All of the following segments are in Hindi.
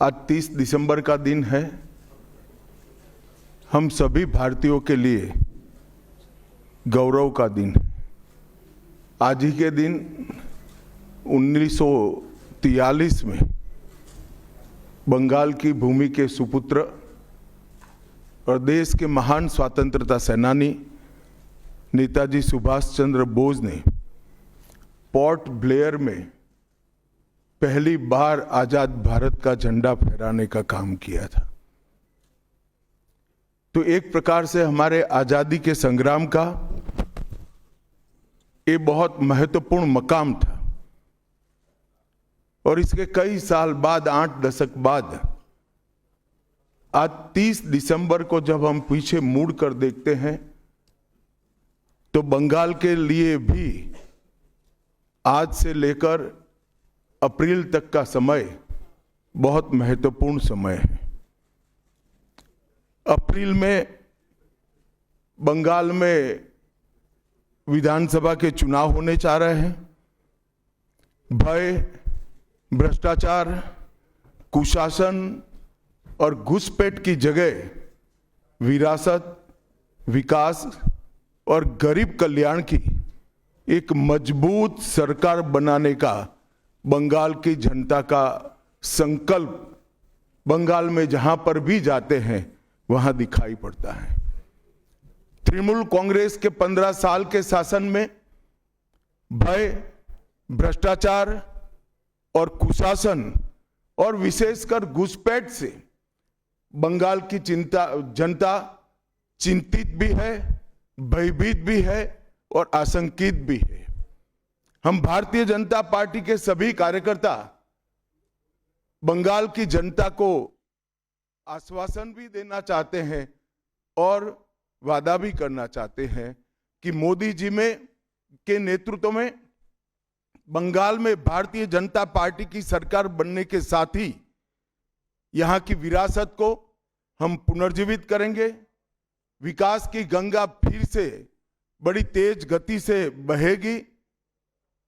आज 30 दिसंबर का दिन है। हम सभी भारतीयों के लिए गौरव का दिन है। आज ही के दिन 1943 में बंगाल की भूमि के सुपुत्र और देश के महान स्वतंत्रता सेनानी नेताजी सुभाष चंद्र बोस ने पोर्ट ब्लेयर में पहली बार आजाद भारत का झंडा फहराने का काम किया था। तो एक प्रकार से हमारे आजादी के संग्राम का ये बहुत महत्वपूर्ण मकाम था। और इसके कई साल बाद, 8 दशक बाद, आज 30 दिसंबर को जब हम पीछे मुड़ कर देखते हैं तो बंगाल के लिए भी आज से लेकर अप्रैल तक का समय बहुत महत्वपूर्ण समय है। अप्रैल में बंगाल में विधानसभा के चुनाव होने जा रहे हैं। भय, भ्रष्टाचार, कुशासन और घुसपैठ की जगह विरासत, विकास और गरीब कल्याण की एक मजबूत सरकार बनाने का बंगाल की जनता का संकल्प बंगाल में जहां पर भी जाते हैं वहां दिखाई पड़ता है। तृणमूल कांग्रेस के 15 साल के शासन में भय, भ्रष्टाचार और कुशासन और विशेषकर घुसपैठ से बंगाल की जनता चिंतित भी है, भयभीत भी है और आशंकित भी है। हम भारतीय जनता पार्टी के सभी कार्यकर्ता बंगाल की जनता को आश्वासन भी देना चाहते हैं और वादा भी करना चाहते हैं कि मोदी जी के नेतृत्व में बंगाल में भारतीय जनता पार्टी की सरकार बनने के साथ ही यहां की विरासत को हम पुनर्जीवित करेंगे। विकास की गंगा फिर से बड़ी तेज गति से बहेगी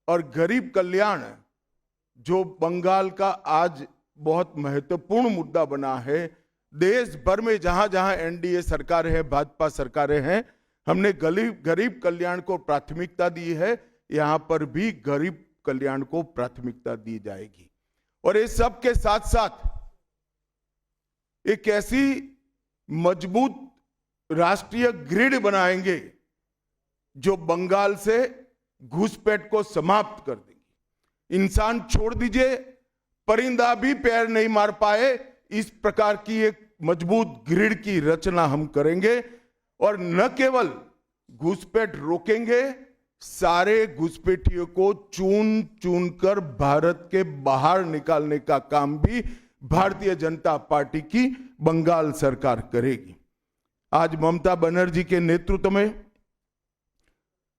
और गरीब कल्याण, जो बंगाल का आज बहुत महत्वपूर्ण मुद्दा बना है, देश भर में जहां जहां एनडीए सरकार है, भाजपा सरकारें हैं, हमने गरीब कल्याण को प्राथमिकता दी है। यहां पर भी गरीब कल्याण को प्राथमिकता दी जाएगी। और इस सब के साथ साथ एक ऐसी मजबूत राष्ट्रीय ग्रिड बनाएंगे जो बंगाल से घुसपैठ को समाप्त कर देगी। इंसान छोड़ दीजिए, परिंदा भी पैर नहीं मार पाए, इस प्रकार की एक मजबूत ग्रिड की रचना हम करेंगे। और न केवल घुसपैठ रोकेंगे, सारे घुसपैठियों को चुन चुन कर भारत के बाहर निकालने का काम भी भारतीय जनता पार्टी की बंगाल सरकार करेगी। आज ममता बनर्जी के नेतृत्व में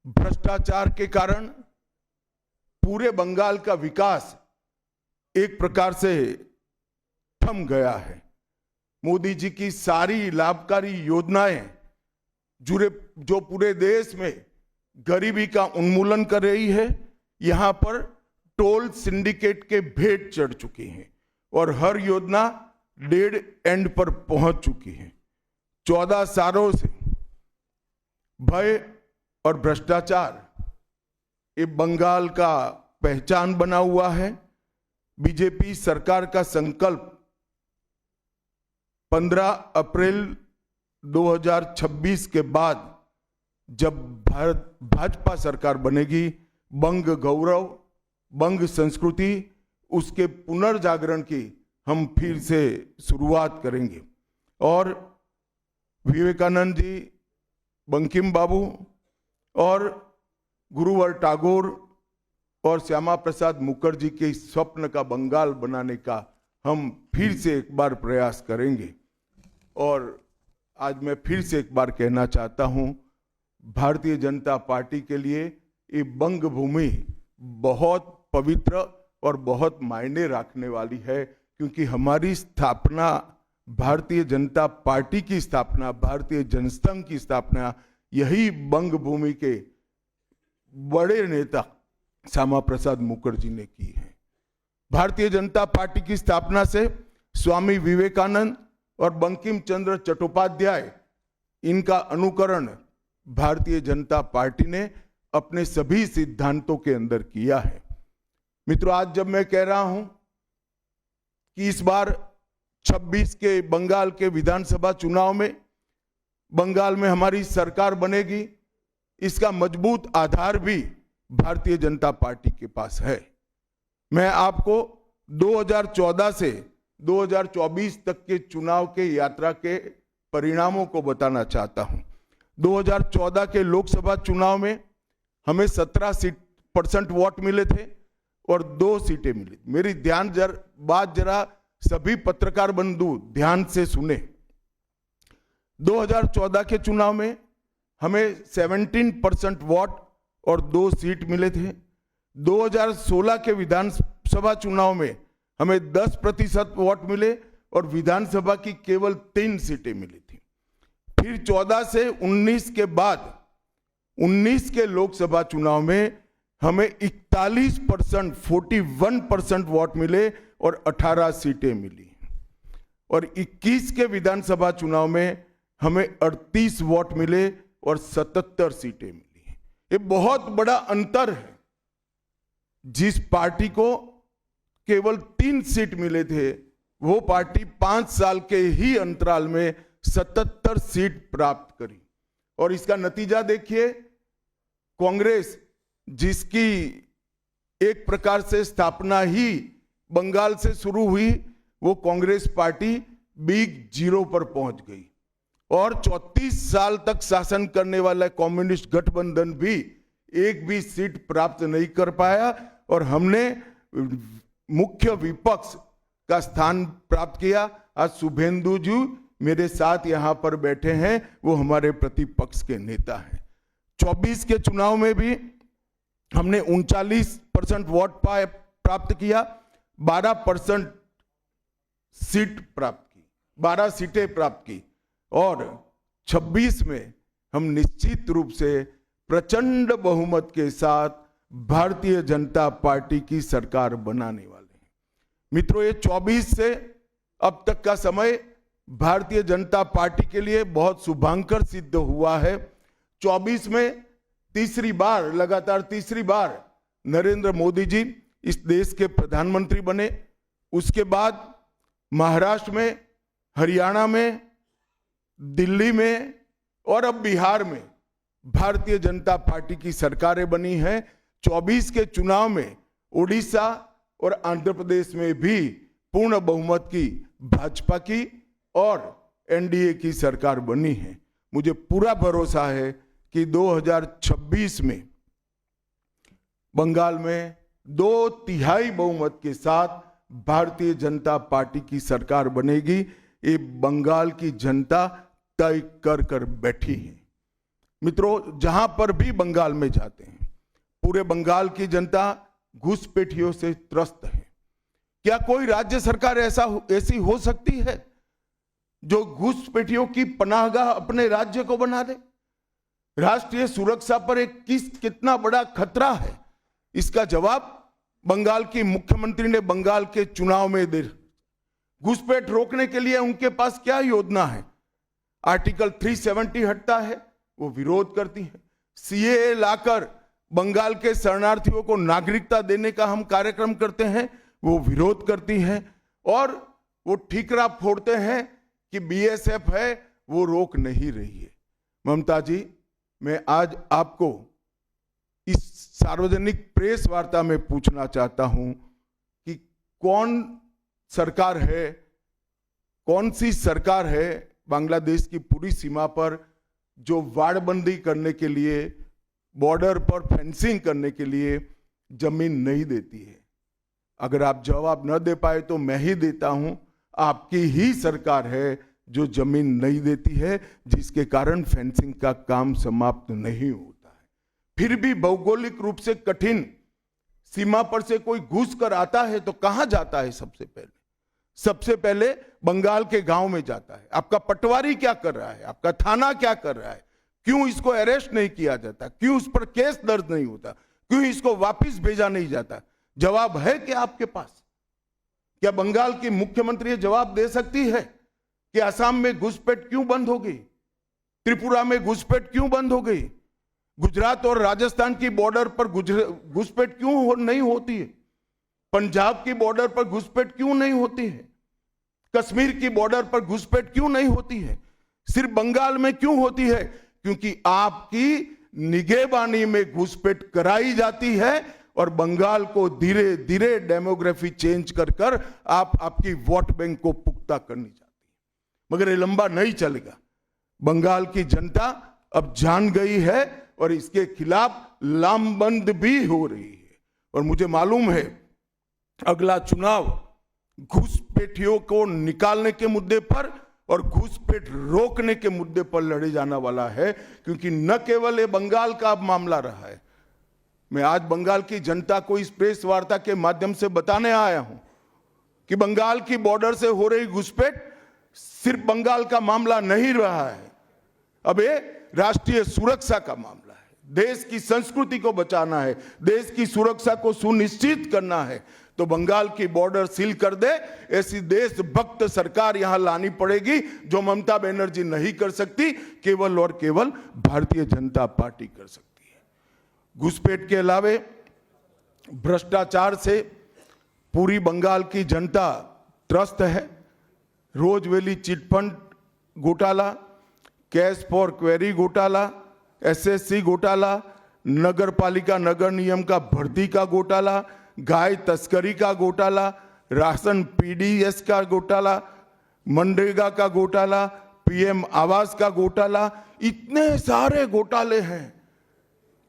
भ्रष्टाचार के कारण पूरे बंगाल का विकास एक प्रकार से थम गया है। मोदी जी की सारी लाभकारी योजनाएं जो पूरे देश में गरीबी का उन्मूलन कर रही है, यहां पर टोल सिंडिकेट के भेंट चढ़ चुकी हैं और हर योजना डेड एंड पर पहुंच चुकी है। 14 सालों से भय और भ्रष्टाचार ये बंगाल का पहचान बना हुआ है। बीजेपी सरकार का संकल्प 15 अप्रैल 2026 के बाद जब भाजपा सरकार बनेगी, बंग गौरव, बंग संस्कृति, उसके पुनर्जागरण की हम फिर से शुरुआत करेंगे। और विवेकानंद जी, बंकिम बाबू और गुरुवर टैगोर और श्यामा प्रसाद मुखर्जी के स्वप्न का बंगाल बनाने का हम फिर से एक बार प्रयास करेंगे। और आज मैं फिर से एक बार कहना चाहता हूं, भारतीय जनता पार्टी के लिए ये बंग भूमि बहुत पवित्र और बहुत मायने रखने वाली है, क्योंकि हमारी स्थापना, भारतीय जनता पार्टी की स्थापना, भारतीय जनसंघ की स्थापना यही बंग भूमि के बड़े नेता श्यामा प्रसाद मुखर्जी ने की है। भारतीय जनता पार्टी की स्थापना से स्वामी विवेकानंद और बंकिम चंद्र चट्टोपाध्याय, इनका अनुकरण भारतीय जनता पार्टी ने अपने सभी सिद्धांतों के अंदर किया है। मित्रों, आज जब मैं कह रहा हूं कि इस बार 26 के बंगाल के विधानसभा चुनाव में बंगाल में हमारी सरकार बनेगी, इसका मजबूत आधार भी भारतीय जनता पार्टी के पास है। मैं आपको 2014 से 2024 तक के चुनाव के यात्रा के परिणामों को बताना चाहता हूं। 2014 के लोकसभा चुनाव में हमें 17% वोट मिले थे और 2 सीटें मिली। मेरी बात जरा सभी पत्रकार बंधु ध्यान से सुने। 2014 के चुनाव में हमें 17% वोट और 2 सीट मिले थे। 2016 के विधानसभा चुनाव में हमें 10% वोट मिले और विधानसभा की केवल 3 सीटें मिली थी। फिर 14 से 19 के बाद 19 के लोकसभा चुनाव में हमें 41%, 41% वोट मिले और 18 सीटें मिली। और 21 के विधानसभा चुनाव में हमें 38 वोट मिले और 77 सीटें मिली। ये बहुत बड़ा अंतर है। जिस पार्टी को केवल 3 सीट मिले थे, वो पार्टी 5 साल के ही अंतराल में 77 सीट प्राप्त करी। और इसका नतीजा देखिए, कांग्रेस, जिसकी एक प्रकार से स्थापना ही बंगाल से शुरू हुई, वो कांग्रेस पार्टी बिग जीरो पर पहुंच गई और 34 साल तक शासन करने वाला कम्युनिस्ट गठबंधन भी एक भी सीट प्राप्त नहीं कर पाया और हमने मुख्य विपक्ष का स्थान प्राप्त किया। आज शुभेंदु जी मेरे साथ यहां पर बैठे हैं, वो हमारे प्रतिपक्ष के नेता हैं। 24 के चुनाव में भी हमने 39% वोट प्राप्त किया, 12% सीट प्राप्त की, 12 सीटें प्राप्त की और 26 में हम निश्चित रूप से प्रचंड बहुमत के साथ भारतीय जनता पार्टी की सरकार बनाने वाले हैं। मित्रों, ये 24 से अब तक का समय भारतीय जनता पार्टी के लिए बहुत शुभांकर सिद्ध हुआ है। 24 में लगातार तीसरी बार नरेंद्र मोदी जी इस देश के प्रधानमंत्री बने। उसके बाद महाराष्ट्र में, हरियाणा में, दिल्ली में और अब बिहार में भारतीय जनता पार्टी की सरकारें बनी हैं। 24 के चुनाव में उड़ीसा और आंध्र प्रदेश में भी पूर्ण बहुमत की भाजपा की और एनडीए की सरकार बनी है। मुझे पूरा भरोसा है कि 2026 में बंगाल में 2/3 बहुमत के साथ भारतीय जनता पार्टी की सरकार बनेगी। ये बंगाल की जनता तय कर बैठी है। मित्रों, जहां पर भी बंगाल में जाते हैं, पूरे बंगाल की जनता घुसपैठियों से त्रस्त है। क्या कोई राज्य सरकार ऐसी हो सकती है जो घुसपैठियों की पनाहगाह अपने राज्य को बना दे? राष्ट्रीय सुरक्षा पर कितना बड़ा खतरा है, इसका जवाब बंगाल की मुख्यमंत्री ने बंगाल के चुनाव में दे। घुसपैठ रोकने के लिए उनके पास क्या योजना है? आर्टिकल 370 हटता है, वो विरोध करती है। सीएए लाकर बंगाल के शरणार्थियों को नागरिकता देने का हम कार्यक्रम करते हैं, वो विरोध करती हैं। और वो ठीकरा फोड़ते हैं कि बीएसएफ है, वो रोक नहीं रही है। ममता जी, मैं आज आपको इस सार्वजनिक प्रेस वार्ता में पूछना चाहता हूं कि कौन सी सरकार है बांग्लादेश की पूरी सीमा पर जो वाड़बंदी करने के लिए, बॉर्डर पर फेंसिंग करने के लिए जमीन नहीं देती है? अगर आप जवाब न दे पाए तो मैं ही देता हूं। आपकी ही सरकार है जो जमीन नहीं देती है, जिसके कारण फेंसिंग का काम समाप्त नहीं होता है। फिर भी भौगोलिक रूप से कठिन सीमा पर से कोई घुस कर आता है तो कहां जाता है? सबसे पहले बंगाल के गांव में जाता है। आपका पटवारी क्या कर रहा है? आपका थाना क्या कर रहा है? क्यों इसको अरेस्ट नहीं किया जाता? क्यों उस पर केस दर्ज नहीं होता? क्यों इसको वापस भेजा नहीं जाता? जवाब है कि आपके पास? क्या बंगाल की मुख्यमंत्री जवाब दे सकती है कि असम में घुसपैठ क्यों बंद हो गई, त्रिपुरा में घुसपैठ क्यों बंद हो गई, गुजरात और राजस्थान की बॉर्डर पर घुसपैठ क्यों नहीं होती है, पंजाब की बॉर्डर पर घुसपैठ क्यों नहीं होती है, कश्मीर की बॉर्डर पर घुसपैठ क्यों नहीं होती है, सिर्फ बंगाल में क्यों होती है? क्योंकि आपकी निगहबानी में घुसपैठ कराई जाती है और बंगाल को धीरे धीरे डेमोग्राफी चेंज कर कर आपकी वोट बैंक को पुख्ता करनी चाहती है। मगर ये लंबा नहीं चलेगा। बंगाल की जनता अब जान गई है और इसके खिलाफ लामबंद भी हो रही है। और मुझे मालूम है अगला चुनाव घुसपैठियों को निकालने के मुद्दे पर और घुसपैठ रोकने के मुद्दे पर लड़े जाने वाला है, क्योंकि न केवल ये बंगाल का मामला रहा है। मैं आज बंगाल की जनता को इस प्रेस वार्ता के माध्यम से बताने आया हूं कि बंगाल की बॉर्डर से हो रही घुसपैठ सिर्फ बंगाल का मामला नहीं रहा है, अब ये राष्ट्रीय सुरक्षा का मामला है। देश की संस्कृति को बचाना है, देश की सुरक्षा को सुनिश्चित करना है, तो बंगाल की बॉर्डर सील कर दे, ऐसी देशभक्त सरकार यहां लानी पड़ेगी जो ममता बनर्जी नहीं कर सकती, केवल और केवल भारतीय जनता पार्टी कर सकती है। घुसपैठ के अलावे भ्रष्टाचार से पूरी बंगाल की जनता त्रस्त है। रोजवेली चिटफंड घोटाला, कैश फॉर क्वेरी घोटाला, एसएससी घोटाला, नगर पालिका नगर नियम का भर्ती का घोटाला, गाय तस्करी का घोटाला, राशन पीडीएस का घोटाला, मनरेगा का घोटाला, पीएम आवास का घोटाला, इतने सारे घोटाले हैं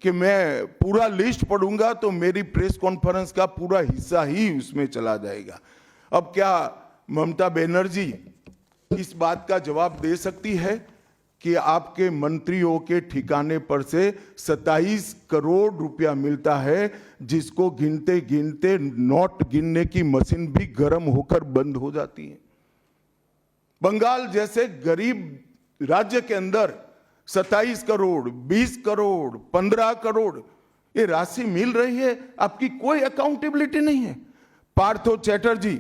कि मैं पूरा लिस्ट पढ़ूंगा तो मेरी प्रेस कॉन्फ्रेंस का पूरा हिस्सा ही उसमें चला जाएगा। अब क्या ममता बनर्जी इस बात का जवाब दे सकती है कि आपके मंत्रियों के ठिकाने पर से 27 करोड़ रुपया मिलता है, जिसको गिनते गिनते नोट गिनने की मशीन भी गर्म होकर बंद हो जाती है। बंगाल जैसे गरीब राज्य के अंदर 27 करोड़, 20 करोड़, 15 करोड़ ये राशि मिल रही है, आपकी कोई अकाउंटेबिलिटी नहीं है। पार्थो चैटर्जी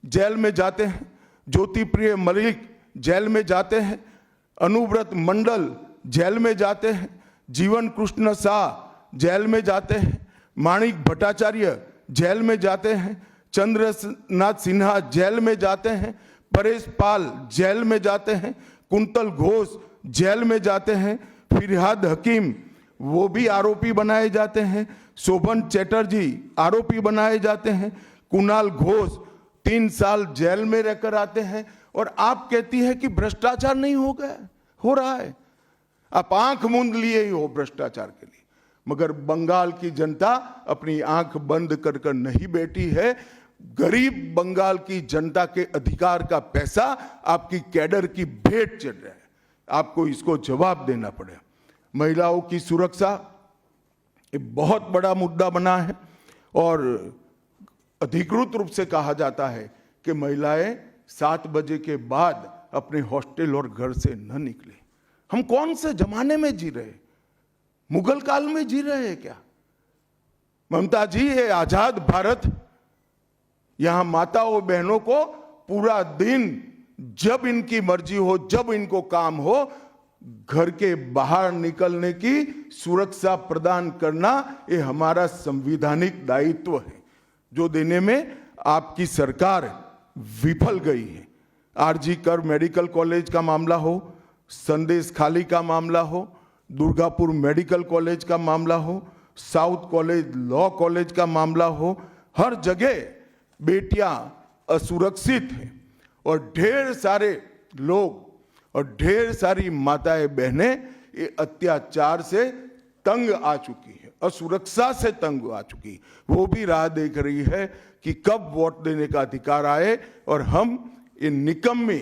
जेल में जाते हैं, ज्योति प्रिय मलिक जेल में जाते हैं, अनुव्रत मंडल जेल में जाते हैं, जीवन कृष्ण शाह जेल में जाते हैं, माणिक भट्टाचार्य जेल में जाते हैं, चंद्रनाथ सिन्हा जेल में जाते हैं, परेश पाल जेल में जाते हैं, कुंतल घोष जेल में जाते हैं, फिरहाद हकीम वो भी आरोपी बनाए जाते हैं, शोभन चैटर्जी आरोपी बनाए जाते हैं, कुणाल घोष 3 साल जेल में रहकर आते हैं, और आप कहती है कि भ्रष्टाचार नहीं हो गया, हो रहा है। आप आंख मूंद लिए ही हो भ्रष्टाचार के लिए, मगर बंगाल की जनता अपनी आंख बंद कर कर नहीं बैठी है। गरीब बंगाल की जनता के अधिकार का पैसा आपकी कैडर की भेंट चढ़ रहा है, आपको इसको जवाब देना पड़ेगा। महिलाओं की सुरक्षा एक बहुत बड़ा मुद्दा बना है और अधिकृत रूप से कहा जाता है कि महिलाएं 7 बजे के बाद अपने हॉस्टल और घर से न निकले। हम कौन से जमाने में जी रहे, मुगल काल में जी रहे हैं क्या? ममता जी, ये आजाद भारत, यहां माताओं बहनों को पूरा दिन जब इनकी मर्जी हो, जब इनको काम हो, घर के बाहर निकलने की सुरक्षा प्रदान करना ये हमारा संवैधानिक दायित्व है, जो देने में आपकी सरकार विफल गई है। आरजी कर मेडिकल कॉलेज का मामला हो, संदेश खाली का मामला हो, दुर्गापुर मेडिकल कॉलेज का मामला हो, साउथ कॉलेज लॉ कॉलेज का मामला हो, हर जगह बेटियां असुरक्षित हैं और ढेर सारे लोग और ढेर सारी माताएं बहनें ये अत्याचार से तंग आ चुकी है, असुरक्षा से तंग आ चुकी, वो भी राह देख रही है कि कब वोट देने का अधिकार आए और हम इन निकम्मी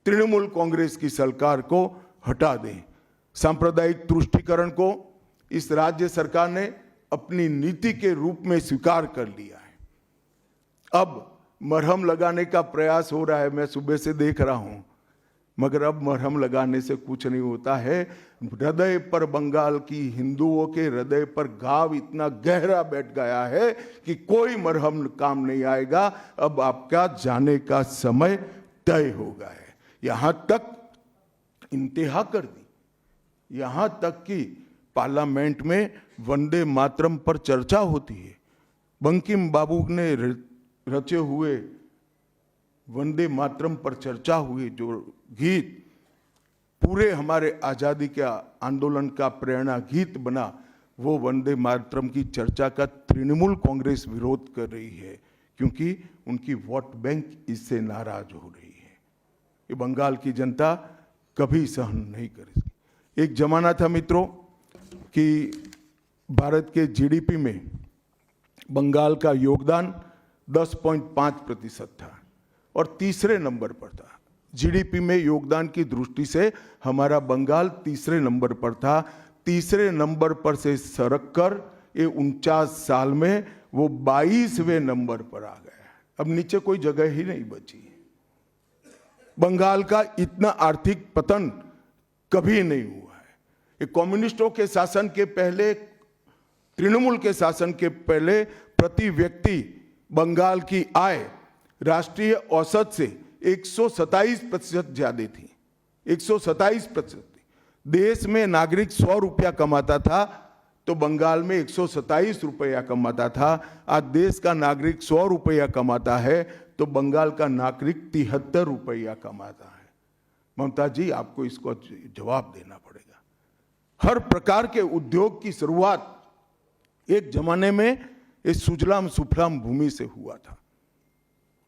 तृणमूल कांग्रेस की सरकार को हटा दें। सांप्रदायिक तुष्टीकरण को इस राज्य सरकार ने अपनी नीति के रूप में स्वीकार कर लिया है। अब मरहम लगाने का प्रयास हो रहा है, मैं सुबह से देख रहा हूं। मगर अब मरहम लगाने से कुछ नहीं होता है। हृदय पर, बंगाल की हिंदुओं के हृदय पर घाव इतना गहरा बैठ गया है कि कोई मरहम काम नहीं आएगा। अब आपका जाने का समय तय हो गया है। यहां तक इंतहा कर दी, यहां तक कि पार्लियामेंट में वंदे मातरम पर चर्चा होती है। बंकिम बाबू ने रचे हुए वंदे मातरम पर चर्चा हुई, जो गीत पूरे हमारे आजादी के आंदोलन का प्रेरणा गीत बना, वो वंदे मातरम की चर्चा का तृणमूल कांग्रेस विरोध कर रही है, क्योंकि उनकी वोट बैंक इससे नाराज हो रही है। ये बंगाल की जनता कभी सहन नहीं करेगी। एक जमाना था मित्रों कि भारत के जीडीपी में बंगाल का योगदान 10.5% था और तीसरे नंबर पर था। जीडीपी में योगदान की दृष्टि से हमारा बंगाल तीसरे नंबर पर था। तीसरे नंबर पर से सरक कर ये 49 साल में वो 22वें नंबर पर आ गया। अब नीचे कोई जगह ही नहीं बची। बंगाल का इतना आर्थिक पतन कभी नहीं हुआ है। ये कम्युनिस्टों के शासन के पहले, तृणमूल के शासन के पहले प्रति व्यक्ति बंगाल की आय राष्ट्रीय औसत से 127% ज्यादा थी। 127%। देश में नागरिक 100 रुपया कमाता था तो बंगाल में 127 रुपया कमाता था। आज देश का नागरिक 100 रुपया कमाता है तो बंगाल का नागरिक 73 रुपया कमाता है। ममता जी, आपको इसको जवाब देना पड़ेगा। हर प्रकार के उद्योग की शुरुआत एक जमाने में इस सुजलाम सुफलाम भूमि से हुआ था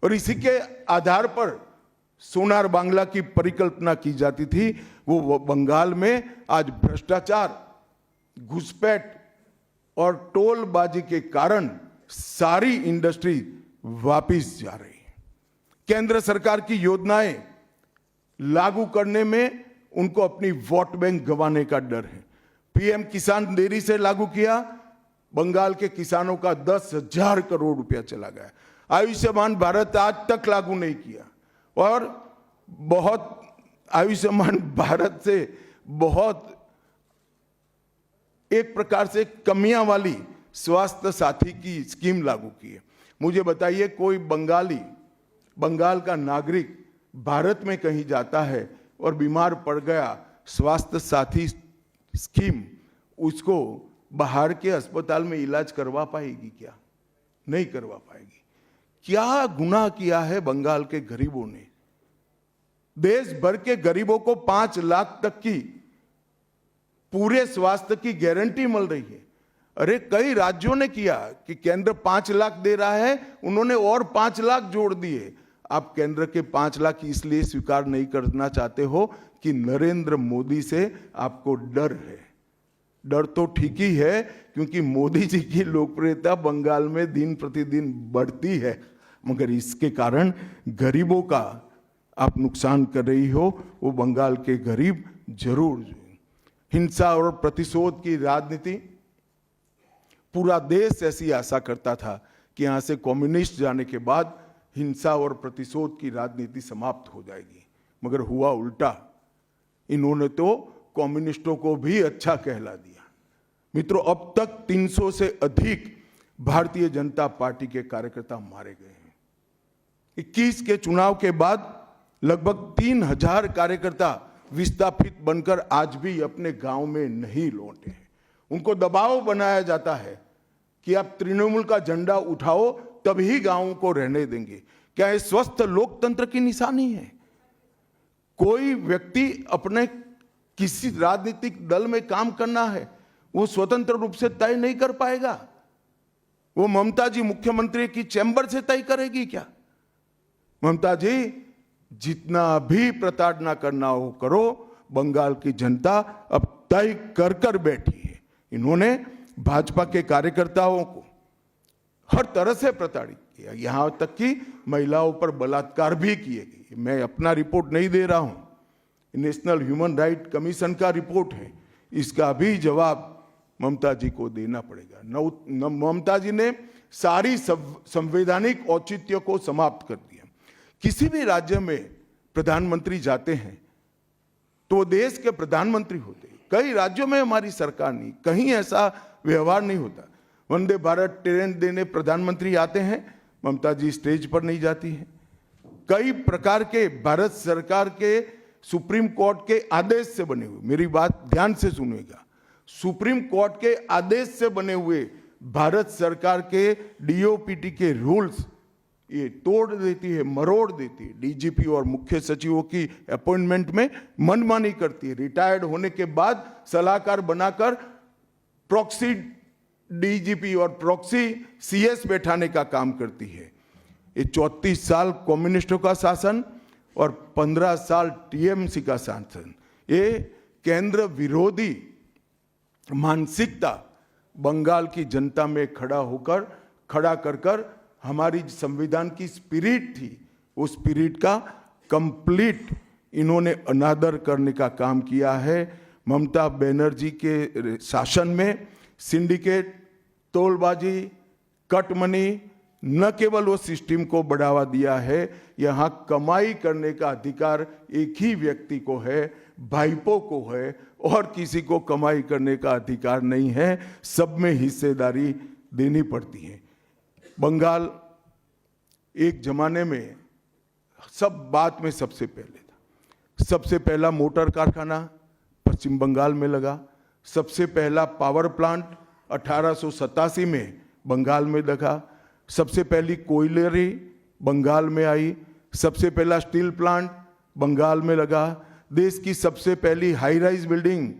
और इसी के आधार पर सोनार बांग्ला की परिकल्पना की जाती थी। वो बंगाल में आज भ्रष्टाचार, घुसपैठ और टोलबाजी के कारण सारी इंडस्ट्री वापस जा रही है। केंद्र सरकार की योजनाएं लागू करने में उनको अपनी वोट बैंक गंवाने का डर है। पीएम किसान देरी से लागू किया, बंगाल के किसानों का 10,000 करोड़ रुपया चला गया। आयुष्मान भारत आज तक लागू नहीं किया और बहुत आयुष्मान भारत से बहुत एक प्रकार से कमियां वाली स्वास्थ्य साथी की स्कीम लागू की है। मुझे बताइए, कोई बंगाल का नागरिक भारत में कहीं जाता है और बीमार पड़ गया, स्वास्थ्य साथी स्कीम उसको बाहर के अस्पताल में इलाज करवा पाएगी क्या? नहीं करवा पाएगी। क्या गुनाह किया है बंगाल के गरीबों ने? देश भर के गरीबों को 5 लाख तक की पूरे स्वास्थ्य की गारंटी मिल रही है। अरे कई राज्यों ने किया कि केंद्र 5 लाख दे रहा है, उन्होंने और 5 लाख जोड़ दिए। आप केंद्र के 5 लाख इसलिए स्वीकार नहीं करना चाहते हो कि नरेंद्र मोदी से आपको डर है। डर तो ठीक ही है, क्योंकि मोदी जी की लोकप्रियता बंगाल में दिन प्रतिदिन बढ़ती है, मगर इसके कारण गरीबों का आप नुकसान कर रही हो। वो बंगाल के गरीब जरूर। हिंसा और प्रतिशोध की राजनीति, पूरा देश ऐसी आशा करता था कि यहां से कम्युनिस्ट जाने के बाद हिंसा और प्रतिशोध की राजनीति समाप्त हो जाएगी, मगर हुआ उल्टा। इन्होंने तो कम्युनिस्टों को भी अच्छा कहला दिया। मित्रों, अब तक 300 से अधिक भारतीय जनता पार्टी के कार्यकर्ता मारे गए हैं। 21 के चुनाव के बाद लगभग 3000 कार्यकर्ता विस्थापित बनकर आज भी अपने गांव में नहीं लौटे हैं। उनको दबाव बनाया जाता है कि आप तृणमूल का झंडा उठाओ तभी गांवों को रहने देंगे। क्या ये स्वस्थ लोकतंत्र की निशानी है? कोई व्यक्ति अपने किसी राजनीतिक दल में काम करना है, वो स्वतंत्र रूप से तय नहीं कर पाएगा। वो ममता जी मुख्यमंत्री की चैम्बर से तय करेगी क्या? ममता जी, जितना भी प्रताड़ना करना हो करो, बंगाल की जनता अब तय कर कर बैठी है। इन्होंने भाजपा के कार्यकर्ताओं को हर तरह से प्रताड़ित किया, यहां तक कि महिलाओं पर बलात्कार भी किए गए। मैं अपना रिपोर्ट नहीं दे रहा हूं, नेशनल ह्यूमन राइट कमीशन का रिपोर्ट है। इसका भी जवाब ममता जी को देना पड़ेगा। ममता जी ने सारी संवैधानिक औचित्य को समाप्त कर दिया। किसी भी राज्य में प्रधानमंत्री जाते हैं तो वो देश के प्रधानमंत्री होते। कई राज्यों में हमारी सरकार नहीं, कहीं ऐसा व्यवहार नहीं होता। वंदे भारत ट्रेन देने प्रधानमंत्री आते हैं, ममता जी स्टेज पर नहीं जाती हैं। कई प्रकार के भारत सरकार के सुप्रीम कोर्ट के आदेश से बने हुए, मेरी बात ध्यान से सुनिएगा, सुप्रीम कोर्ट के आदेश से बने हुए भारत सरकार के डीओपीटी के रूल्स ये तोड़ देती है, मरोड़ देती है। डीजीपी और मुख्य सचिवों की अपॉइंटमेंट में मनमानी करती है। रिटायर्ड होने के बाद सलाहकार बनाकर प्रॉक्सी डीजीपी और प्रॉक्सी सीएस बैठाने का काम करती है। ये 34 साल कम्युनिस्टों का शासन और 15 साल टीएमसी का शासन, ये केंद्र विरोधी मानसिकता बंगाल की जनता में खड़ा कर हमारी संविधान की स्पिरिट थी, उस स्पिरिट का कंप्लीट इन्होंने अनादर करने का काम किया है। ममता बनर्जी के शासन में सिंडिकेट, तोलबाजी, कट मनी, न केवल वो सिस्टम को बढ़ावा दिया है, यहाँ कमाई करने का अधिकार एक ही व्यक्ति को है, भाईपों को है, और किसी को कमाई करने का अधिकार नहीं है। सब में हिस्सेदारी देनी पड़ती है। बंगाल एक जमाने में सब बात में सबसे पहले था। सबसे पहला मोटर कारखाना पश्चिम बंगाल में लगा। सबसे पहला पावर प्लांट 1887 में बंगाल में लगा। सबसे पहली कोयलरी बंगाल में आई। सबसे पहला स्टील प्लांट बंगाल में लगा। देश की सबसे पहली हाई राइज बिल्डिंग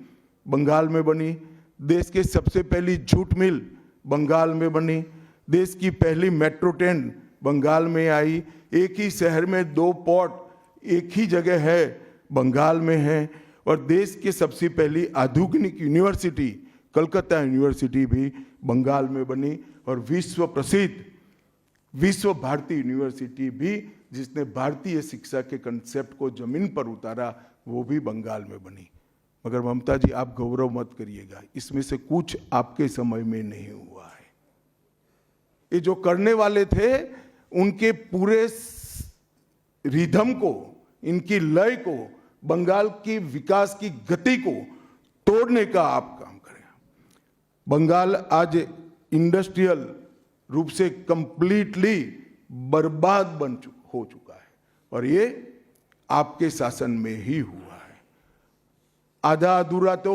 बंगाल में बनी। देश की सबसे पहली जूट मिल बंगाल में बनी। देश की पहली मेट्रो ट्रेन बंगाल में आई। एक ही शहर में 2 पोर्ट एक ही जगह है, बंगाल में है। और देश की सबसे पहली आधुनिक यूनिवर्सिटी कलकत्ता यूनिवर्सिटी भी बंगाल में बनी। और विश्व प्रसिद्ध विश्व भारती यूनिवर्सिटी भी, जिसने भारतीय शिक्षा के कंसेप्ट को जमीन पर उतारा, वो भी बंगाल में बनी। मगर ममता जी, आप गौरव मत करिएगा, इसमें से कुछ आपके समय में नहीं हुआ है। ये जो करने वाले थे, उनके पूरे रिदम को, इनकी लय को, बंगाल की विकास की गति को तोड़ने का आप काम करें। बंगाल आज इंडस्ट्रियल रूप से कंप्लीटली बर्बाद हो चुका है, और ये आपके शासन में ही हुआ है। आधा अधूरा तो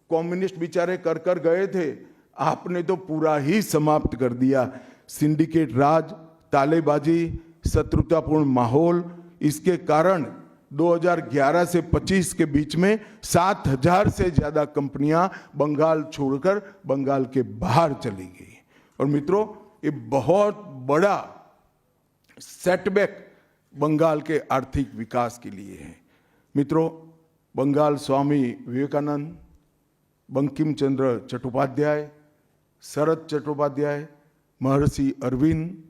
कम्युनिस्ट बेचारे कर गए थे, आपने तो पूरा ही समाप्त कर दिया। सिंडिकेट राज, तालेबाजी, शत्रुतापूर्ण माहौल, इसके कारण 2011 से 25 के बीच में 7000 से ज्यादा कंपनियां बंगाल छोड़कर बंगाल के बाहर चली गई। और मित्रों, ये बहुत बड़ा सेटबैक बंगाल के आर्थिक विकास के लिए है। मित्रों, बंगाल स्वामी विवेकानंद, बंकिम चंद्र चट्टोपाध्याय, शरद चट्टोपाध्याय, महर्षि अरविंद,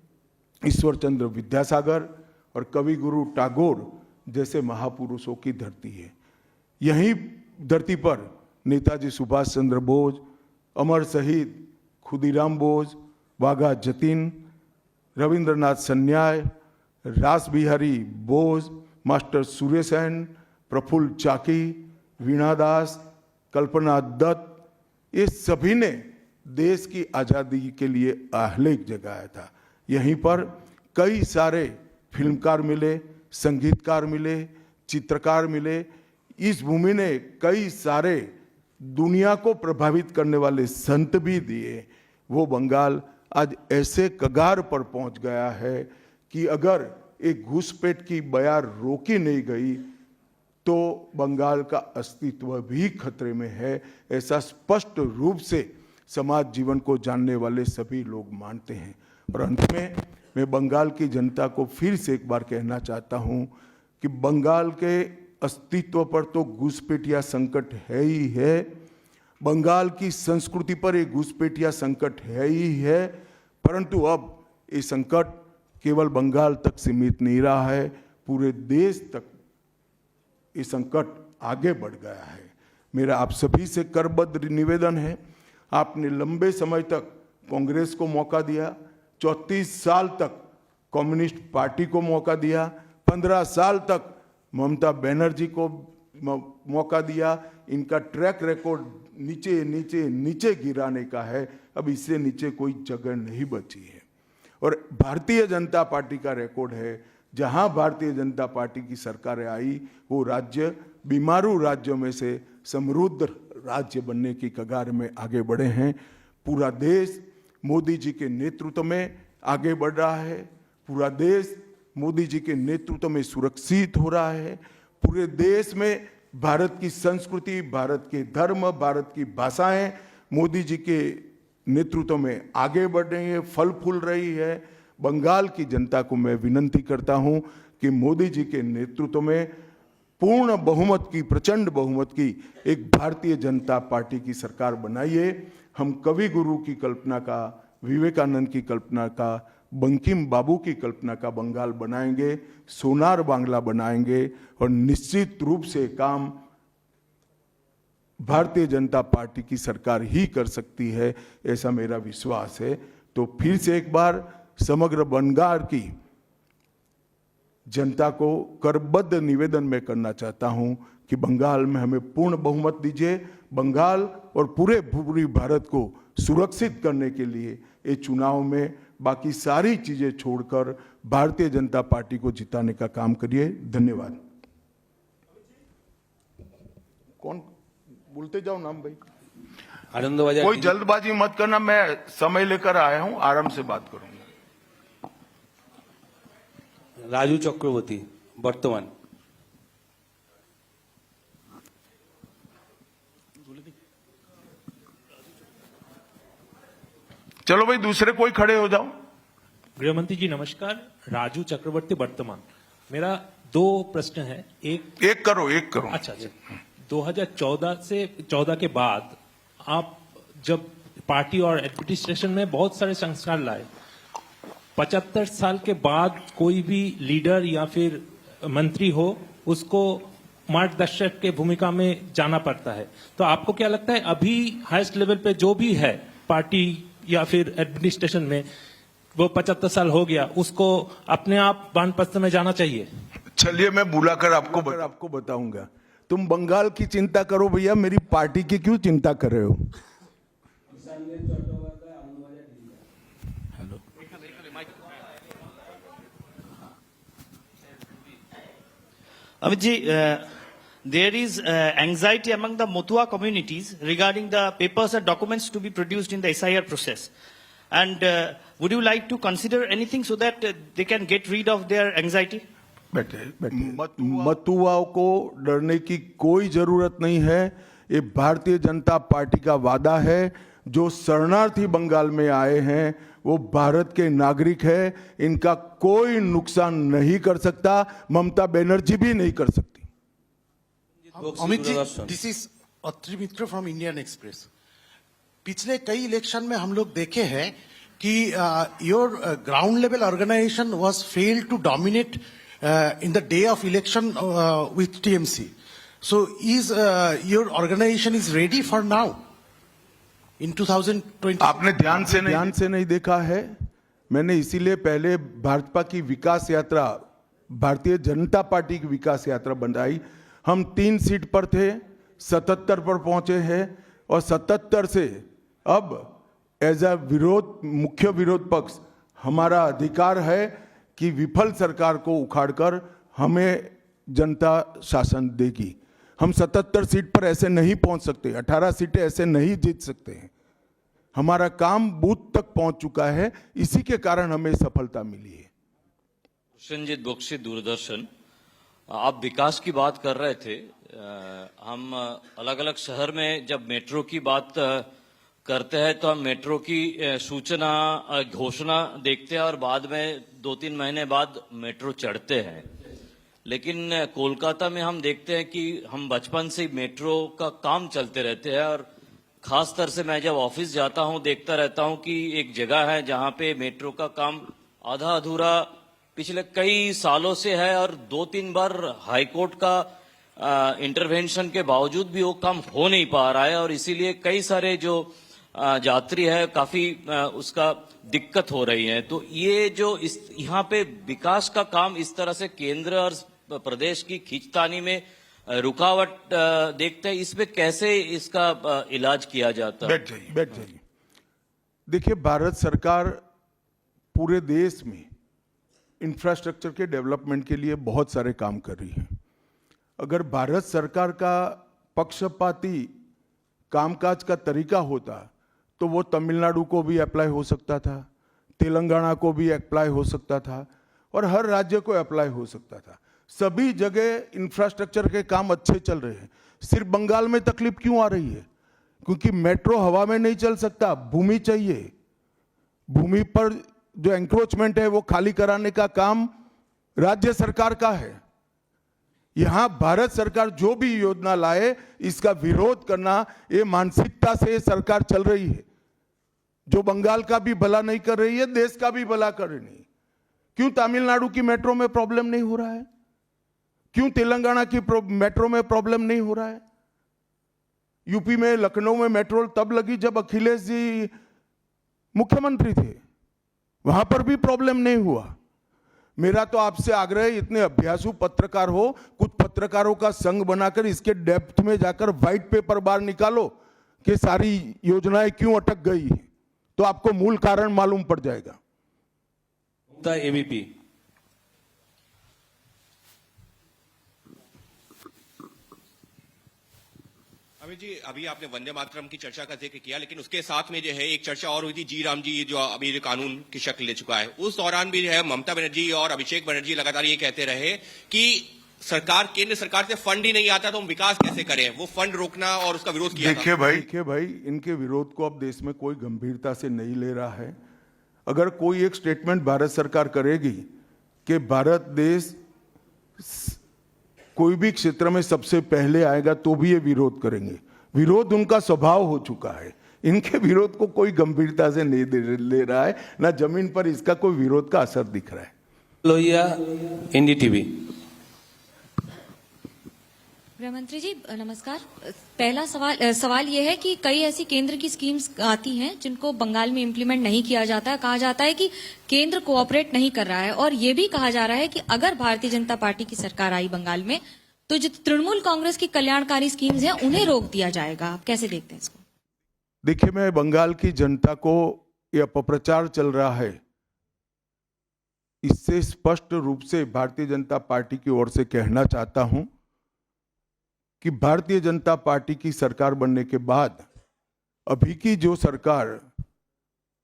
ईश्वर चंद्र विद्यासागर और कवि गुरु टैगोर जैसे महापुरुषों की धरती है। यही धरती पर नेताजी सुभाष चंद्र बोस, अमर शहीद खुदीराम बोस, वाघा जतीन, रविंद्रनाथ सन्याल, रास बिहारी बोस, मास्टर सुरेसेन, प्रफुल्ल चाकी, वीणा दास, कल्पना दत्त, ये सभी ने देश की आज़ादी के लिए आहलेख जगाया था। यहीं पर कई सारे फिल्मकार मिले, संगीतकार मिले, चित्रकार मिले। इस भूमि ने कई सारे दुनिया को प्रभावित करने वाले संत भी दिए। वो बंगाल आज ऐसे कगार पर पहुंच गया है कि अगर एक घुसपैठ की बयार रोकी नहीं गई तो बंगाल का अस्तित्व भी खतरे में है। ऐसा स्पष्ट रूप से समाज जीवन को जानने वाले सभी लोग मानते हैं। और अंत में मैं बंगाल की जनता को फिर से एक बार कहना चाहता हूं कि बंगाल के अस्तित्व पर तो घुसपैठिया संकट है ही है, बंगाल की संस्कृति पर एक घुसपैठिया संकट है ही है, परंतु अब ये संकट केवल बंगाल तक सीमित नहीं रहा है, पूरे देश तक ये संकट आगे बढ़ गया है। मेरा आप सभी से करबद्ध निवेदन है, आपने लंबे समय तक कांग्रेस को मौका दिया, 34 साल तक कम्युनिस्ट पार्टी को मौका दिया, 15 साल तक ममता बनर्जी को मौका दिया। इनका ट्रैक रिकॉर्ड नीचे नीचे नीचे गिराने का है, अब इससे नीचे कोई जगह नहीं बची है। और भारतीय जनता पार्टी का रिकॉर्ड है, जहां भारतीय जनता पार्टी की सरकारें आई वो राज्य बीमारू राज्यों में से समृद्ध राज्य बनने की कगार में आगे बढ़े हैं। पूरा देश मोदी जी के नेतृत्व में आगे बढ़ रहा है, पूरा देश मोदी जी के नेतृत्व में सुरक्षित हो रहा है, पूरे देश में भारत की संस्कृति, भारत के धर्म, भारत की भाषाएं मोदी जी के नेतृत्व में आगे बढ़ रही है, फल फूल रही है। बंगाल की जनता को मैं विनती करता हूं कि मोदी जी के नेतृत्व में पूर्ण बहुमत की, प्रचंड बहुमत की एक भारतीय जनता पार्टी की सरकार बनाइए। हम कवि गुरु की कल्पना का, विवेकानंद की कल्पना का, बंकिम बाबू की कल्पना का बंगाल बनाएंगे, सोनार बांग्ला बनाएंगे और निश्चित रूप से काम भारतीय जनता पार्टी की सरकार ही कर सकती है, ऐसा मेरा विश्वास है। तो फिर से एक बार समग्र बंगाल की जनता को करबद्ध निवेदन मैं करना चाहता हूं कि बंगाल में हमें पूर्ण बहुमत दीजिए। बंगाल और पूरी भारत को सुरक्षित करने के लिए ये चुनाव में बाकी सारी चीजें छोड़कर भारतीय जनता पार्टी को जिताने का काम करिए। धन्यवाद। कौन बोलते जाओ नाम भाई? आनंदबाजार कोई जल्दबाजी मत करना, मैं समय लेकर आया हूं, आराम से बात करूंगा। राजू चक्रवर्ती बर्तमान। चलो भाई दूसरे कोई खड़े हो जाओ। गृहमंत्री जी नमस्कार, राजू चक्रवर्ती वर्तमान। मेरा दो प्रश्न है। एक करो। अच्छा 2014 के बाद आप जब पार्टी और एडमिनिस्ट्रेशन में बहुत सारे संस्कार लाए, 75 साल के बाद कोई भी लीडर या फिर मंत्री हो उसको मार्गदर्शक के भूमिका में जाना पड़ता है। तो आपको क्या लगता है अभी हाईएस्ट लेवल पे जो भी है पार्टी या फिर एडमिनिस्ट्रेशन में, वो 75 साल हो गया, उसको अपने आप वानप्रस्थ में जाना चाहिए? चलिए मैं बुलाकर आपको बताऊंगा। तुम बंगाल की चिंता करो भैया, मेरी पार्टी की क्यों चिंता कर रहे हो? Hello, Amit ji, there is anxiety among the Motua communities regarding the papers and documents to be produced in the SIR process. And would you like to consider anything so that they can get rid of their anxiety? बैठे। मतुआओं को डरने की कोई जरूरत नहीं है। ये भारतीय जनता पार्टी का वादा है। जो शरणार्थी बंगाल में आए हैं वो भारत के नागरिक है, इनका कोई नुकसान नहीं कर सकता, ममता बनर्जी भी नहीं कर सकती। Amit ji, this is Atri Mitra from Indian Express. पिछले कई इलेक्शन में हम लोग देखे हैं कि your ground level organisation was failed to dominate in the day of election with TMC. So is your organization is ready for now in 2020? आपने ध्यान से नहीं देखा है। मैंने इसीलिए पहले भाजपा की विकास यात्रा, भारतीय जनता पार्टी की विकास यात्रा बनाई। हम 3 सीट पर थे, 77 पर पहुंचे हैं और 77 से अब एज अ मुख्य विरोध पक्ष हमारा अधिकार है कि विफल सरकार को उखाड़कर हमें जनता शासन देगी। हम 77 सीट पर ऐसे नहीं पहुंच सकते, 18 सीटें ऐसे नहीं जीत सकते हैं। हमारा काम बूथ तक पहुंच चुका है, इसी के कारण हमें सफलता मिली है। प्रसन्नजीत बख्शी, दूरदर्शन। आप विकास की बात कर रहे थे। हम अलग अलग शहर में जब मेट्रो की बात करते हैं तो हम मेट्रो की सूचना, घोषणा देखते हैं और बाद में 2-3 महीने बाद मेट्रो चढ़ते हैं। लेकिन कोलकाता में हम देखते हैं कि हम बचपन से मेट्रो का काम चलते रहते हैं और खास तौर से मैं जब ऑफिस जाता हूं देखता रहता हूं कि एक जगह है जहां पे मेट्रो का काम आधा अधूरा पिछले कई सालों से है और 2-3 बार हाईकोर्ट का इंटरवेंशन के बावजूद भी वो काम हो नहीं पा रहा है और इसीलिए कई सारे जो यात्री है काफी उसका दिक्कत हो रही है। तो ये जो यहाँ पे विकास का काम इस तरह से केंद्र और प्रदेश की खींचतानी में रुकावट देखते हैं, इसमें कैसे इसका इलाज किया जाता है? बैठ जाइए। देखिए, भारत सरकार पूरे देश में इंफ्रास्ट्रक्चर के डेवलपमेंट के लिए बहुत सारे काम कर रही है। अगर भारत सरकार का पक्षपाती कामकाज का तरीका होता तो वो तमिलनाडु को भी अप्लाई हो सकता था, तेलंगाना को भी अप्लाई हो सकता था और हर राज्य को अप्लाई हो सकता था। सभी जगह इंफ्रास्ट्रक्चर के काम अच्छे चल रहे हैं। सिर्फ बंगाल में तकलीफ क्यों आ रही है? क्योंकि मेट्रो हवा में नहीं चल सकता, भूमि चाहिए। भूमि पर जो एंक्रोचमेंट है वो खाली कराने का काम राज्य सरकार का है। यहां भारत सरकार जो भी योजना लाए इसका विरोध करना, ये मानसिकता से सरकार चल रही है, जो बंगाल का भी भला नहीं कर रही है, देश का भी भला कर रही है। क्यों तमिलनाडु की मेट्रो में प्रॉब्लम नहीं हो रहा है? क्यों तेलंगाना की मेट्रो में प्रॉब्लम नहीं हो रहा है? यूपी में लखनऊ में मेट्रो तब लगी जब अखिलेश जी मुख्यमंत्री थे, वहां पर भी प्रॉब्लम नहीं हुआ। मेरा तो आपसे आग्रह है, इतने अभ्यासु पत्रकार हो, कुछ पत्रकारों का संघ बनाकर इसके डेप्थ में जाकर व्हाइट पेपर बाहर निकालो कि सारी योजनाएं क्यों अटक गई, तो आपको मूल कारण मालूम पड़ जाएगा। एबीपी। अमित जी, अभी आपने वंदे मातरम की चर्चा का जिक्र किया, लेकिन उसके साथ में जो है एक चर्चा और हुई थी, जी राम जी जो अभी जो कानून की शक्ल ले चुका है, उस दौरान भी जो है ममता बनर्जी और अभिषेक बनर्जी लगातार ये कहते रहे कि सरकार, केंद्र सरकार से फंड ही नहीं आता तो हम विकास कैसे करें, वो फंड रोकना और उसका विरोध किया। देखिए भाई, इनके विरोध को अब देश में कोई गंभीरता से नहीं ले रहा है। अगर कोई एक स्टेटमेंट भारत सरकार करेगी कि भारत देश कोई भी क्षेत्र में सबसे पहले आएगा तो भी ये विरोध करेंगे। विरोध उनका स्वभाव हो चुका है। इनके विरोध को कोई गंभीरता से नहीं ले रहा है, ना जमीन पर इसका कोई विरोध का असर दिख रहा है। लोहिया, एनडीटीवी। गृहमंत्री जी नमस्कार। पहला सवाल ये है कि कई ऐसी केंद्र की स्कीम्स आती हैं जिनको बंगाल में इम्प्लीमेंट नहीं किया जाता है। कहा जाता है कि केंद्र कोऑपरेट नहीं कर रहा है, और ये भी कहा जा रहा है कि अगर भारतीय जनता पार्टी की सरकार आई बंगाल में तो जो तृणमूल कांग्रेस की कल्याणकारी स्कीम्स हैं उन्हें रोक दिया जाएगा। आप कैसे देखते हैं इसको? देखिए, मैं बंगाल की जनता को ये अपप्रचार चल रहा है, इससे स्पष्ट रूप से भारतीय जनता पार्टी की ओर से कहना चाहता हूं कि भारतीय जनता पार्टी की सरकार बनने के बाद अभी की जो सरकार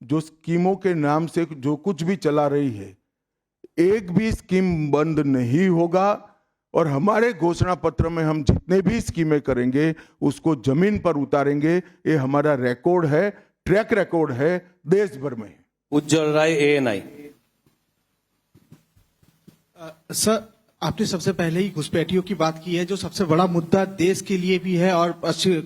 जो स्कीमों के नाम से जो कुछ भी चला रही है, एक भी स्कीम बंद नहीं होगा। और हमारे घोषणा पत्र में हम जितने भी स्कीमें करेंगे उसको जमीन पर उतारेंगे। ये हमारा रिकॉर्ड है, ट्रैक रिकॉर्ड है देश भर में। उज्जवल राय, एएनआई। सर, आपने सबसे पहले ही घुसपैठियों की बात की है, जो सबसे बड़ा मुद्दा देश के लिए भी है, और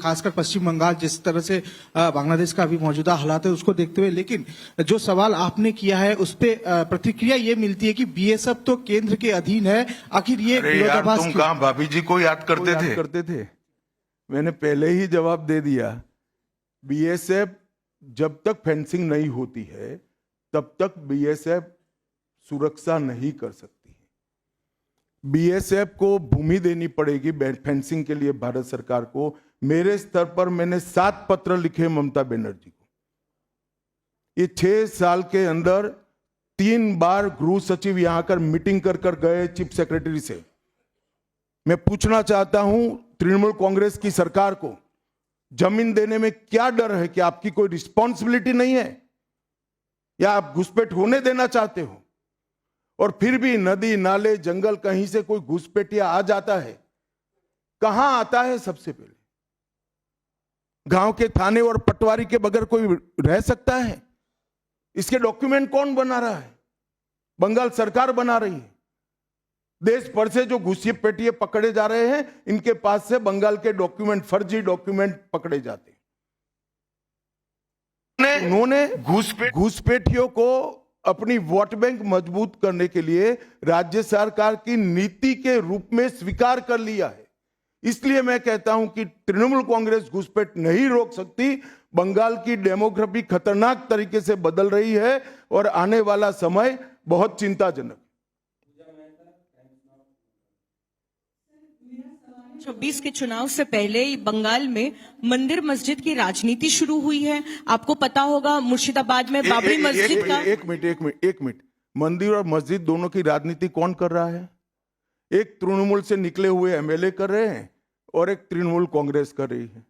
खासकर पश्चिम बंगाल जिस तरह से बांग्लादेश का अभी मौजूदा हालात है उसको देखते हुए। लेकिन जो सवाल आपने किया है उस पे प्रतिक्रिया ये मिलती है कि बीएसएफ तो केंद्र के अधीन है। आखिर ये विरोधाभास तुम कहां भाभी जी को याद करते थे? मैंने पहले ही जवाब दे दिया। बीएसएफ जब तक फेंसिंग नहीं होती है तब तक बीएसएफ सुरक्षा नहीं कर सकती। बीएसएफ को भूमि देनी पड़ेगी फेंसिंग के लिए भारत सरकार को। मेरे स्तर पर मैंने 7 पत्र लिखे ममता बनर्जी को। ये 6 साल के अंदर 3 बार गृह सचिव यहां आकर मीटिंग कर गए चीफ सेक्रेटरी से। मैं पूछना चाहता हूं तृणमूल कांग्रेस की सरकार को, जमीन देने में क्या डर है? कि आपकी कोई रिस्पॉन्सिबिलिटी नहीं है या आप घुसपैठ होने देना चाहते हो? और फिर भी नदी नाले जंगल कहीं से कोई घुसपैठिया आ जाता है, कहां आता है? सबसे पहले गांव के थाने और पटवारी के बगैर कोई रह सकता है? इसके डॉक्यूमेंट कौन बना रहा है? बंगाल सरकार बना रही है। देश भर से जो घुसपैठिए पकड़े जा रहे हैं, इनके पास से बंगाल के डॉक्यूमेंट, फर्जी डॉक्यूमेंट पकड़े जाते हैं। उन्होंने घुसपैठियों को अपनी वोट बैंक मजबूत करने के लिए राज्य सरकार की नीति के रूप में स्वीकार कर लिया है। इसलिए मैं कहता हूं कि तृणमूल कांग्रेस घुसपैठ नहीं रोक सकती। बंगाल की डेमोग्राफी खतरनाक तरीके से बदल रही है और आने वाला समय बहुत चिंताजनक। 2026 के चुनाव से पहले बंगाल में मंदिर मस्जिद की राजनीति शुरू हुई है। आपको पता होगा मुर्शिदाबाद में बाबरी मस्जिद का। एक मिनट। मंदिर और मस्जिद दोनों की राजनीति कौन कर रहा है? एक तृणमूल से निकले हुए एमएलए कर रहे हैं और एक तृणमूल कांग्रेस कर रही है।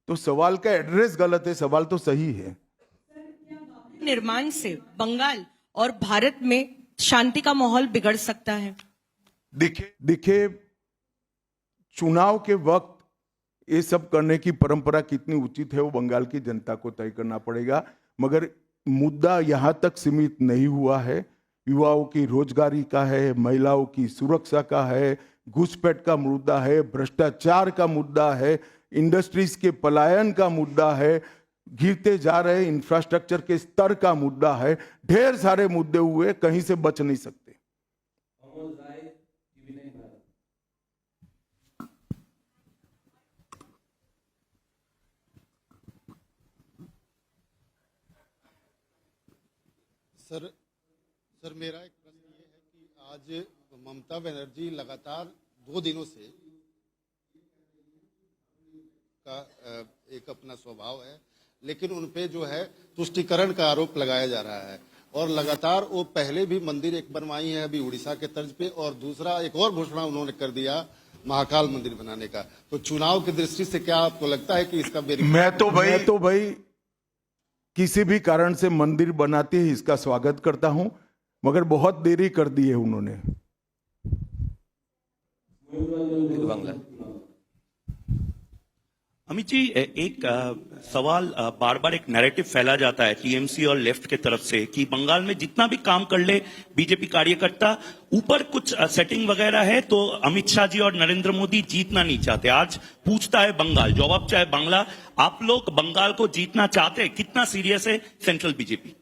तो सवाल का एड्रेस गलत है, सवाल तो सही है। निर्माण से बंगाल और भारत में शांति का माहौल बिगड़ सकता है। देखिए, चुनाव के वक्त ये सब करने की परंपरा कितनी उचित है वो बंगाल की जनता को तय करना पड़ेगा, मगर मुद्दा यहां तक सीमित नहीं हुआ है। युवाओं की रोजगारी का है, महिलाओं की सुरक्षा का है, घुसपैठ का मुद्दा है, भ्रष्टाचार का मुद्दा है, इंडस्ट्रीज के पलायन का मुद्दा है, गिरते जा रहे इंफ्रास्ट्रक्चर के स्तर का मुद्दा है। ढेर सारे मुद्दे हुए, कहीं से बच नहीं सकते। सर मेरा एक प्रश्न ये है कि आज ममता बनर्जी लगातार 2 दिनों से का एक अपना स्वभाव है, लेकिन उनपे जो है तुष्टीकरण का आरोप लगाया जा रहा है और लगातार वो पहले भी मंदिर एक बनवाई है अभी उड़ीसा के तर्ज पे, और दूसरा एक और घोषणा उन्होंने कर दिया महाकाल मंदिर बनाने का। तो चुनाव की दृष्टि से क्या आपको लगता है कि इसका मैं तो भाई किसी भी कारण से मंदिर बनाते ही इसका स्वागत करता हूं, मगर बहुत देरी कर दी है उन्होंने। बांग्ला। अमित जी, एक सवाल बार बार एक नैरेटिव फैला जाता है टीएमसी और लेफ्ट के तरफ से कि बंगाल में जितना भी काम कर ले बीजेपी कार्यकर्ता, ऊपर कुछ सेटिंग वगैरह है तो अमित शाह जी और नरेंद्र मोदी जीतना नहीं चाहते। आज पूछता है बंगाल, जवाब चाहे बांग्ला, आप लोग बंगाल को जीतना चाहते हैं? कितना सीरियस है सेंट्रल बीजेपी?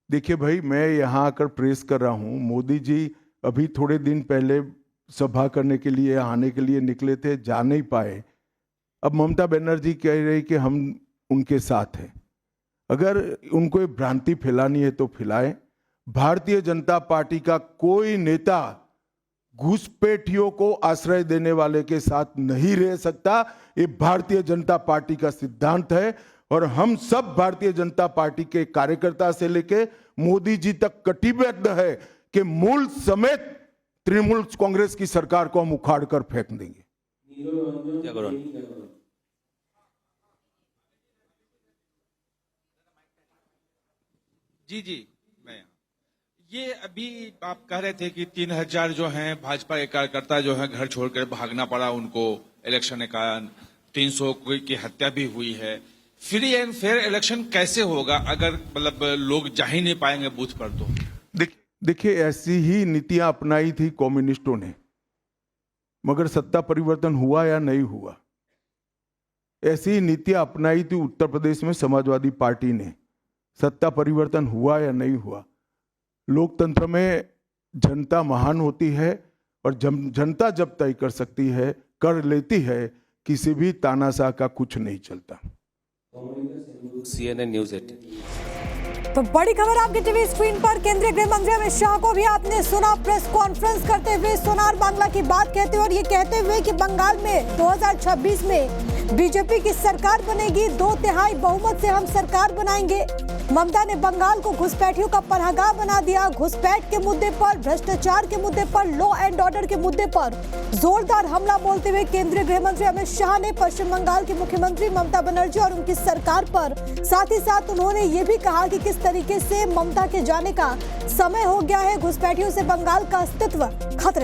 देखिए भाई, मैं यहाँ आकर प्रेस कर रहा हूँ। मोदी जी अभी थोड़े दिन पहले सभा करने के लिए आने के लिए निकले थे, जा नहीं पाए। अब ममता बनर्जी कह रही कि हम उनके साथ हैं। अगर उनको ये भ्रांति फैलानी है तो फैलाएं। भारतीय जनता पार्टी का कोई नेता घुसपैठियों को आश्रय देने वाले के साथ नहीं रह सकता। ये भारतीय जनता पार्टी का सिद्धांत है और हम सब भारतीय जनता पार्टी के कार्यकर्ता से लेके मोदी जी तक कटिबद्ध है कि मूल समेत तृणमूल कांग्रेस की सरकार को हम उखाड़ कर फेंक देंगे। जी मैं ये अभी आप कह रहे थे कि 3000 जो हैं भाजपा के कार्यकर्ता जो हैं घर छोड़कर भागना पड़ा उनको इलेक्शन के कारण। 300 की हत्या भी हुई है। फ्री एंड फेयर इलेक्शन कैसे होगा अगर मतलब लोग जा ही नहीं पाएंगे बूथ पर? तो देखिए, ऐसी ही नीतियां अपनाई थी कम्युनिस्टों ने, मगर सत्ता परिवर्तन हुआ या नहीं हुआ। ऐसी ही नीतियां अपनाई थी उत्तर प्रदेश में समाजवादी पार्टी ने, सत्ता परिवर्तन हुआ या नहीं हुआ। लोकतंत्र में जनता महान होती है और जनता जब तय कर सकती है, कर लेती है, किसी भी तानाशाह का कुछ नहीं चलता। CNN news 18। तो बड़ी खबर आपकी टीवी स्क्रीन पर। केंद्रीय गृह मंत्री अमित शाह को भी आपने सुना प्रेस कॉन्फ्रेंस करते हुए सोनार बांग्ला की बात कहते हुए और ये कहते हुए कि बंगाल में 2026 में बीजेपी की सरकार बनेगी, 2/3 बहुमत से हम सरकार बनाएंगे। ममता ने बंगाल को घुसपैठियों का पनाहगाह बना दिया। घुसपैठ के मुद्दे पर, भ्रष्टाचार के मुद्दे पर, लॉ एंड ऑर्डर के मुद्दे पर जोरदार हमला बोलते हुए केंद्रीय गृह मंत्री अमित शाह ने पश्चिम बंगाल की मुख्यमंत्री ममता बनर्जी और उनकी सरकार पर, साथ ही साथ उन्होंने ये भी कहा कि किस तरीके से ममता के जाने का समय हो गया है, घुसपैठियों से बंगाल का अस्तित्व खतरे